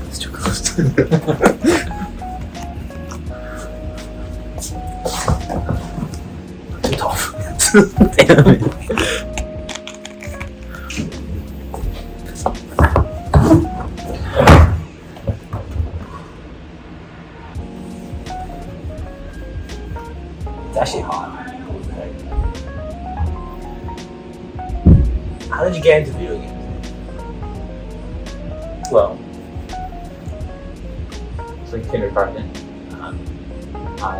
It's too close. Too tough. Damn it. It's actually hot. How did you get into video games? Well, so in kindergarten, I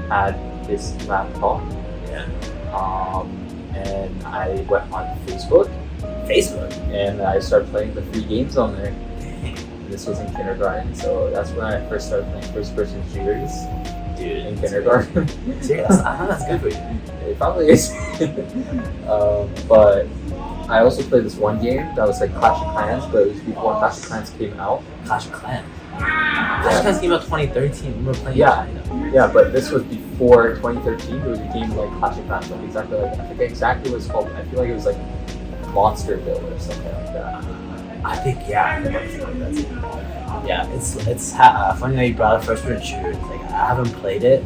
had this laptop, Yeah. and I went on Facebook, and I started playing the free games on there. This was in kindergarten, so that's when I first started playing first-person shooters. Dude, In kindergarten. Serious? That's good for you. It probably is. But I also played this one game that was like Clash of Clans, but it was before Clash of Clans came out. Clash of Clans. Clash of Clans came out 2013. We were playing Yeah. China. Yeah, but this was before 2013. There was a game like Clash of Clans, like exactly like I forget exactly what it's called. I feel like it was like Monsterville or something like that. I think yeah. I think something like that too. Yeah, it's funny that you brought up first-person shooters. Like I haven't played it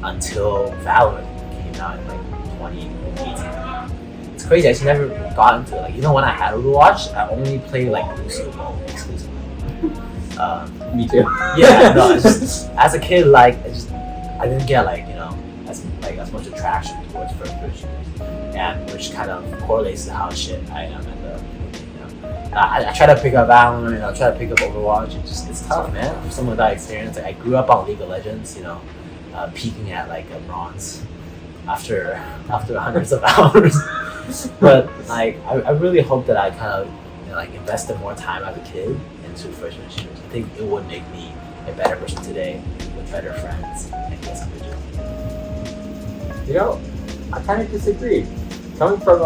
until Valorant came out in like 2018. It's crazy. I just never got into it. Like even when I had Overwatch, I only played like Lucio exclusively. Me too. Yeah, no. It's just, as a kid, like I didn't get like as much attraction towards first-person shooters, and which kind of correlates to how shit I am at the. I try to pick up Valorant, I try to pick up Overwatch. It's tough, man. For someone with that experience, like I grew up on League of Legends, peaking at like a bronze after hundreds of hours. But like I really hope that I kind of like invested more time as a kid into first-person shooters. I think it would make me a better person today with better friends and get some video. I kind of disagree. Coming from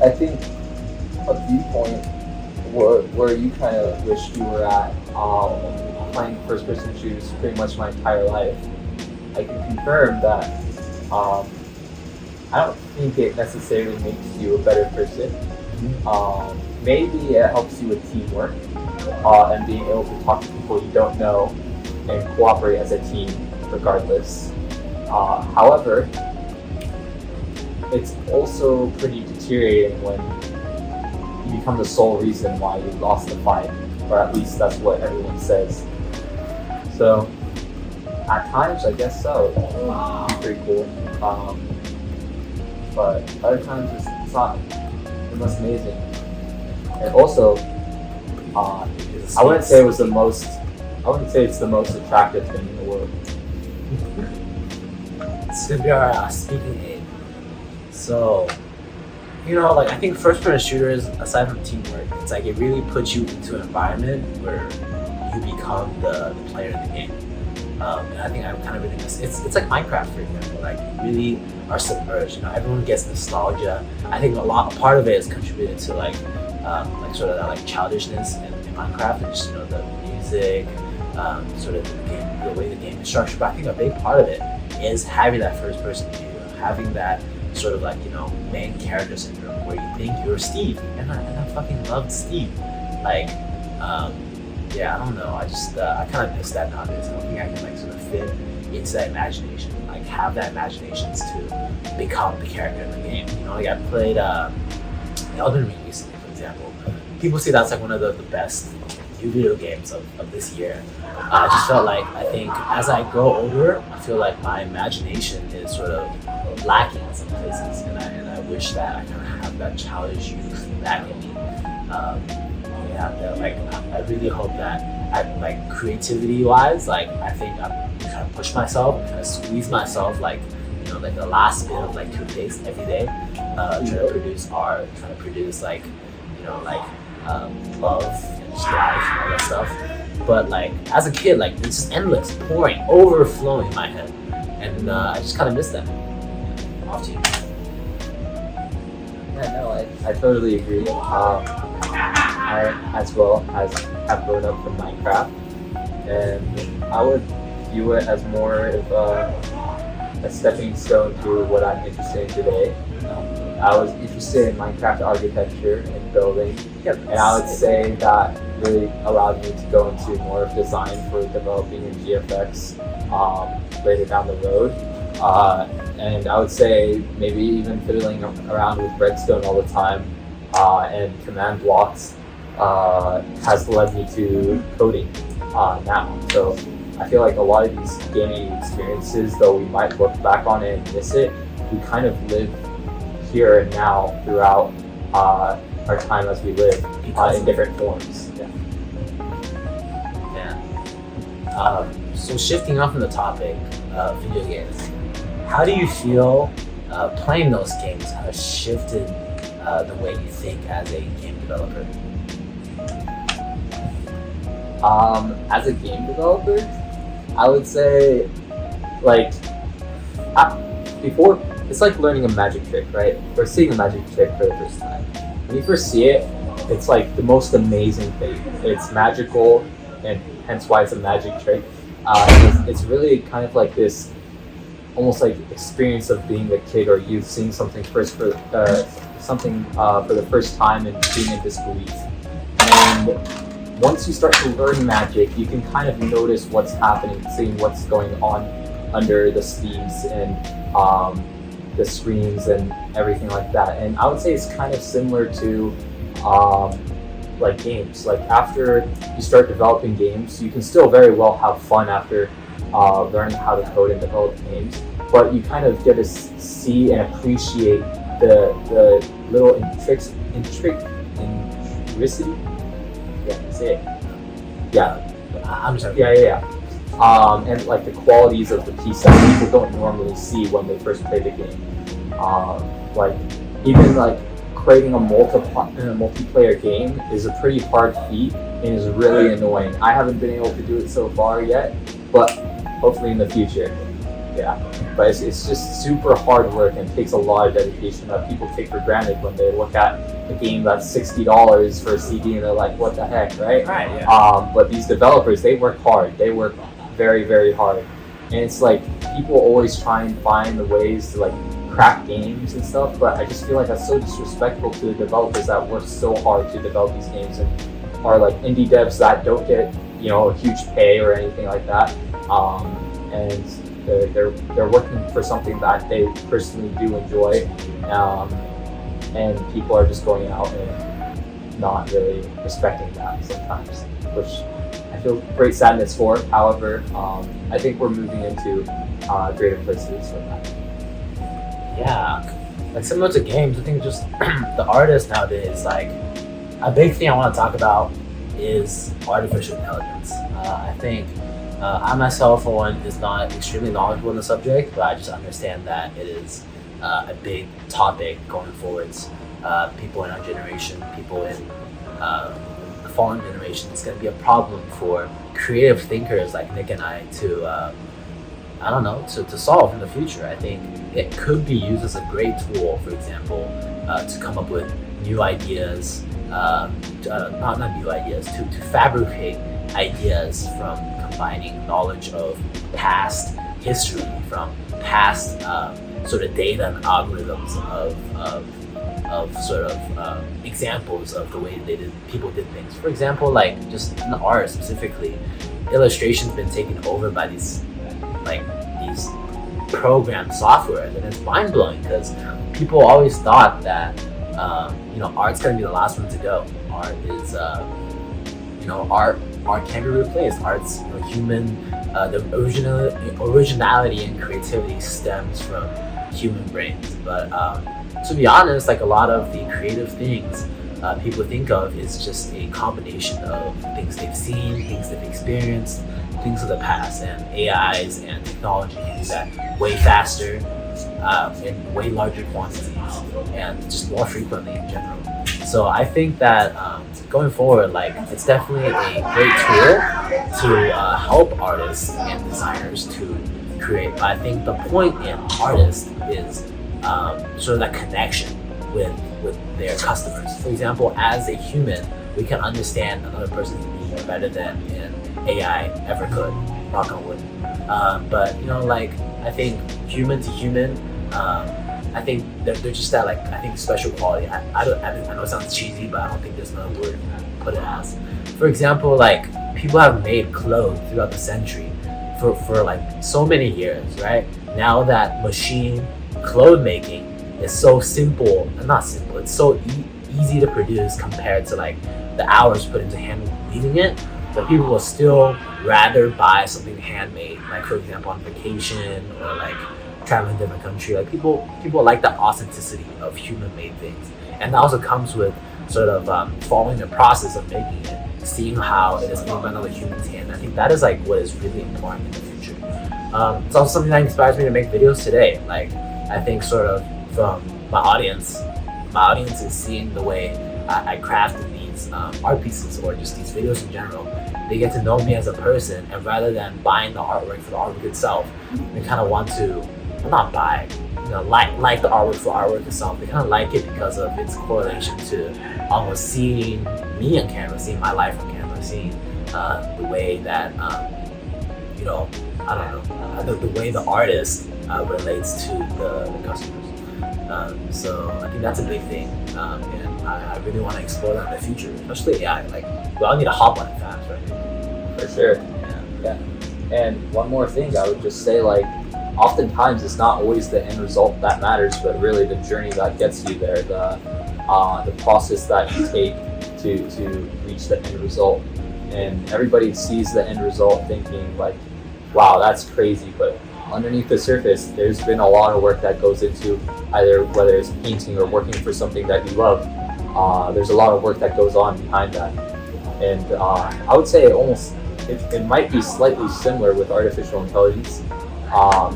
I think a viewpoint where you kind of wish you were at, playing first-person shooters pretty much my entire life, I can confirm that I don't think it necessarily makes you a better person. Maybe it helps you with teamwork and being able to talk to people you don't know and cooperate as a team regardless. However, it's also pretty deteriorating when you become the sole reason why you lost the fight, or at least that's what everyone says. So, at times, I guess so. It's pretty cool. But other times, it's not the most amazing. And also, I wouldn't say it's the most attractive thing in the world. It's gonna be our speaking aid. So, I think first-person shooters, aside from teamwork, it's like it really puts you into an environment where you become the player in the game. And I think I kind of really miss it's like Minecraft, for example. Like you really are submerged. Everyone gets nostalgia. I think part of it is contributed to like sort of that like childishness in Minecraft, and just the music, sort of the way the game is structured. But I think a big part of it is having that first-person view, having that sort of like main character syndrome where you think you're Steve, and I fucking loved Steve. Like, yeah, I don't know. I just I kind of miss that nowadays. I don't think I can like sort of fit into that imagination, like have that imagination to become the character in the game. Like I played Elden Ring recently, for example. People say that's like one of the best new video games of this year. I just felt like I think as I grow older, I feel like my imagination is sort of lacking in some places, and I wish that I kind of have that childish youth back in me. I really hope that creativity-wise, like I think I'm kind of push myself and kind of squeeze myself, like like the last bit of like toothpaste every day, trying to produce art, trying to produce love and just life and all that stuff. But like as a kid, like it's just endless, pouring, overflowing in my head, and I just kind of miss that. Off to you. Yeah, no, I totally agree. I as well as have grown up from Minecraft, and I would view it as more of a stepping stone to what I'm interested in today. I was interested in Minecraft architecture and building, Yep. and I would say that really allowed me to go into more of design for developing in GFX later down the road. And I would say maybe even fiddling around with redstone all the time and command blocks has led me to coding now. So I feel like a lot of these gaming experiences, though we might look back on it and miss it, we kind of live here and now throughout our time as we live in different forms. Yeah. So shifting off from the topic of video games, how do you feel playing those games has shifted the way you think as a game developer? As a game developer, I would say, like, before, it's like learning a magic trick, right? Or seeing a magic trick for the first time. When you first see it, it's like the most amazing thing. It's magical, and hence why it's a magic trick. It's really kind of like this, almost like experience of being a kid or youth, seeing something for the first time and being in disbelief. And once you start to learn magic, you can kind of notice what's happening, seeing what's going on under the sleeves and the screens and everything like that. And I would say it's kind of similar to like games. Like after you start developing games, you can still very well have fun after learning how to code and develop games, but you kind of get to see and appreciate the little intricity. Yeah, say it. Yeah, I'm sorry. Yeah. And like the qualities of the piece that people don't normally see when they first play the game. Like even like creating a multiplayer game is a pretty hard feat and is really annoying. I haven't been able to do it so far yet, but hopefully in the future. Yeah, but it's just super hard work and takes a lot of dedication that people take for granted when they look at a game that's $60 for a CD and they're like, what the heck, right? Right, yeah. But these developers, they work hard. They work very, very hard. And it's like people always try and find the ways to like crack games and stuff, but I just feel like that's so disrespectful to the developers that work so hard to develop these games and are like indie devs that don't get, a huge pay or anything like that. And they're working for something that they personally do enjoy, and people are just going out and not really respecting that sometimes, which I feel great sadness for. However, I think we're moving into greater places with that. Yeah, like similar to games, I think just the artists nowadays, like a big thing I want to talk about is artificial intelligence. I think I myself, for one, is not extremely knowledgeable in the subject, but I just understand that it is a big topic going forwards. People in our generation, people in the fallen generation, it's going to be a problem for creative thinkers like Nick and I to to solve in the future. I think it could be used as a great tool, for example, to come up with new ideas, not new ideas, to fabricate ideas from combining knowledge of past history, from past sort of data and algorithms of sort of examples of the way people did things. For example, like just in art specifically, illustration's been taken over by these programmed software, and it's mind-blowing because people always thought that art's gonna be the last one to go. Art is art can be replaced. Art's human. The originality and creativity stems from human brains. But to be honest, like a lot of the creative things people think of is just a combination of things they've seen, things they've experienced, things of the past, and AIs and technology can do that way faster, in way larger quantities, and just more frequently in general. So I think that going forward, like it's definitely a great tool to help artists and designers to create. But I think the point in artists is sort of that connection with their customers. For example, as a human, we can understand another person's need better than an AI ever could. Knock on wood. But like I think human to human, I think they're just that, like, I think special quality. I know it sounds cheesy, but I don't think there's another word to put it as. For example, like people have made clothes throughout the century for like so many years, right? Now that machine clothes making is so simple, not simple, it's so easy to produce compared to like the hours put into hand weaving it, but people will still rather buy something handmade, like for example on vacation or like traveling to a different country. Like people like the authenticity of human-made things, and that also comes with sort of following the process of making it, seeing how it is made by another human's hand. I think that is like what is really important in the future. It's also something that inspires me to make videos today. Like I think sort of from my audience is seeing the way I crafted these art pieces or just these videos in general. They get to know me as a person, and rather than buying the artwork for the artwork itself, they kind of want to not buy, like the artwork for artwork itself. They kind of like it because of its correlation to almost seeing me on camera, seeing my life on camera, seeing the way that I don't know, the way the artist relates to the customers. So I think that's a big thing, and I really want to explore that in the future, especially AI. Like we all need to hop on it fast, right? For sure. Yeah. And one more thing, I would just say, like, oftentimes it's not always the end result that matters, but really the journey that gets you there, the process that you take to reach the end result. And everybody sees the end result thinking like, wow, that's crazy, but underneath the surface, there's been a lot of work that goes into either whether it's painting or working for something that you love. There's a lot of work that goes on behind that. And I would say it might be slightly similar with artificial intelligence,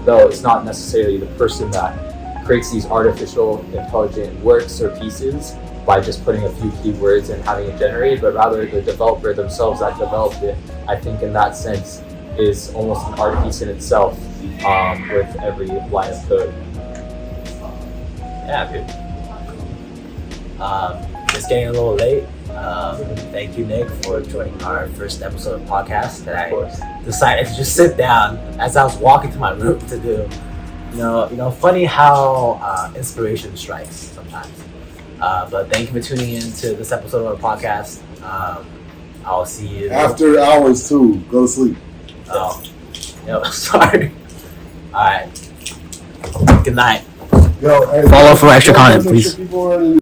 though it's not necessarily the person that creates these artificial intelligent works or pieces by just putting a few keywords and having it generate, but rather the developer themselves that developed it. I think in that sense is almost an art piece in itself, with every line of code. Yeah, dude. It's getting a little late. Thank you, Nick, for joining our first episode of podcast that I decided to just sit down as I was walking to my room to do. Funny how inspiration strikes sometimes. But thank you for tuning in to this episode of our podcast. I'll see you after hours too. Go to sleep. Oh, sorry. All right. Good night. Yo, hey, follow for extra content, please.